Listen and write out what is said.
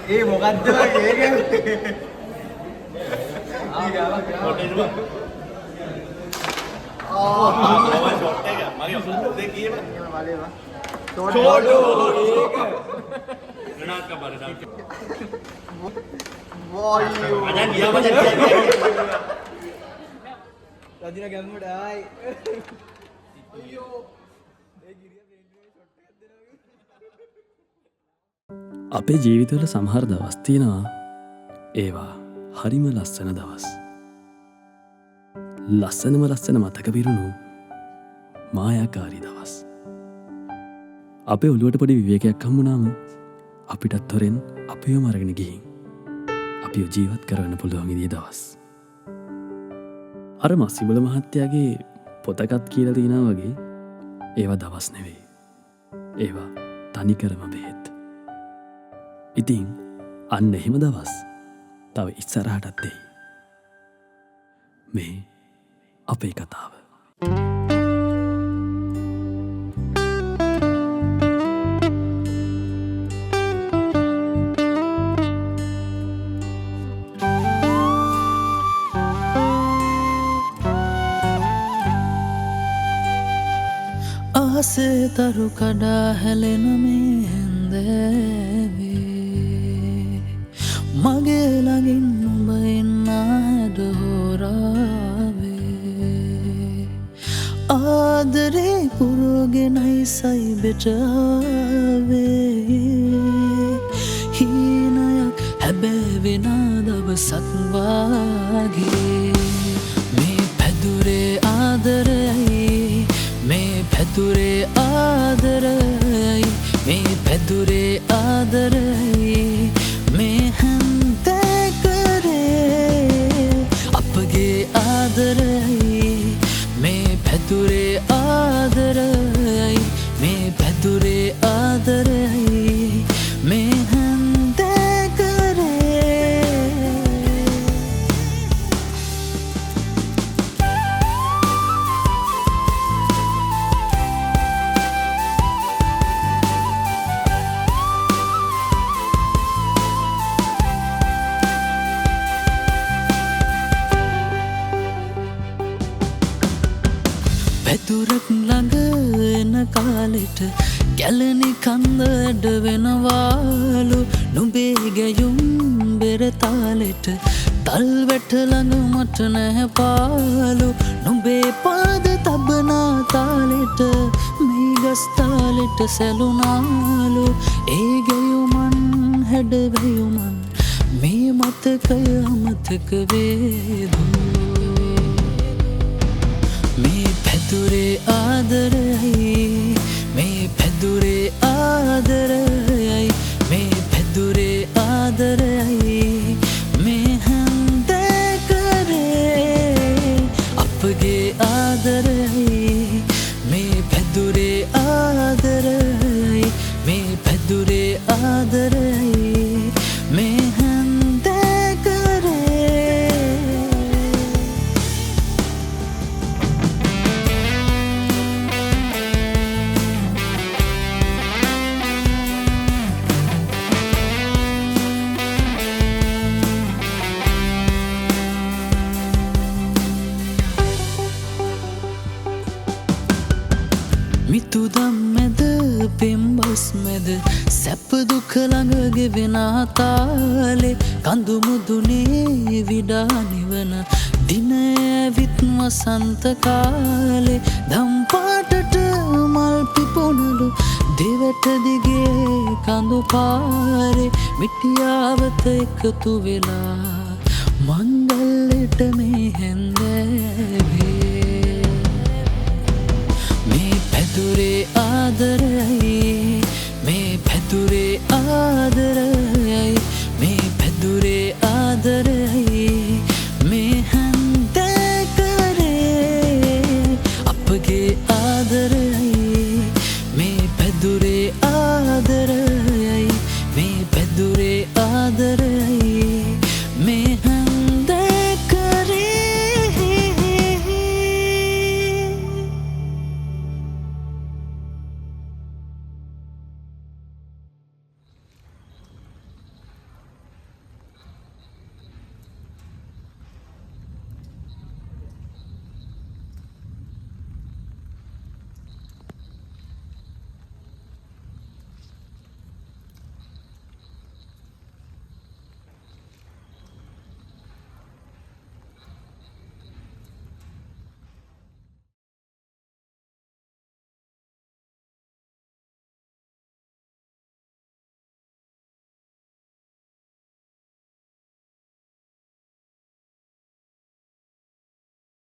ඒ මොකද්ද ඒක? ෂොට් එක මගේ දෙක කීයද? छोड़ो ඒක ගණාත් කබර දාන්න වෝයි අද ගියා මචං රදින ගැම්මට ආයි අයියෝ ඒ ගිරිය පේන්නේ ෂොට් එකක් දෙනවා අපේ ජීවිතවල සමහර දවස් තියෙනවා ඒවා හරිම ලස්සන දවස් ලස්සනම ලස්සන මතක පිරුණු මායාකාරී දවස් අපේ ඔළුවට පොඩි විවේකයක් හම්බුනාම අපිටත් තොරෙන් අපිව මරගෙන ගිහින් අපිව ජීවත් කරවන්න පුළුවන් ඉදිය දවස් අර මස්සිබල මහත්තයාගේ පොතකත් කියලා තියෙනවා වගේ ඒවා දවස් නෙවෙයි ඒවා තනිකරම බෙහෙත් ඉතින් අන්න එහෙම දවස් තව ඉස්සරහටත් දෙයි මේ අපේ කතාව ආසේ තරු කඩා හැලෙන මේ හැන්දෑවේ මගේ ළඟින් නුඹ ඉන්න හැඩ හොරාවේ ආදරේ පුරෝගෙනයි සයිබෙටාවේ හීනයක් හැබෑවෙනා දවසක් වාගේ මේ පැදුරේ ආදරයයි මේ පැදුරේ ආදරයි මේ පැදුරේ ආදරයි මේ හැන්තේ කරේ අපගේ ආදරයි මේ පැදුරේ ආදරයි මේ පැදුරේ ආදරයි මේ හැන්තේ කරේ පැදුරක් ළඟ එන කාලෙට ගැලණි කන්ද ඇඩ වෙනවාලු නුඹේ ගැයුම් බෙර තාලෙට තල් වැට ළඟ මට නැහැ පාලු නුඹේ පාද තබනා තාලෙට මේ ගස් තාලෙට සැලුනාලු ඒ ගැයුමන් හැඩ වැයුමන් මේ මතකය අමතක වේදු මේ පැදුරේ ආදරයි මේ පැදුරේ ආදරයි මේ පැදුරේ ආදරයි මේ හැන්දේ කරේ අපගේ ආදරයි මේ පැදුරේ ආදරයි මේ පැදුරේ ආදරයි මේ හැන්දේ කරේ මිතුදම් මැද පෙම්බස් මැද සැප දුක ළඟ ගෙවෙන තාලේ කඳු මුදුනේ විඩා නිවන දින ඇවිත් වසන්ත කාලේ දම් පාටට මල් පිපුණලු දෙවට දිගේ කඳු පාරේ මිටියාවත එකතු වෙලා මංගල්ලෙට මේ හැන්දෑවේ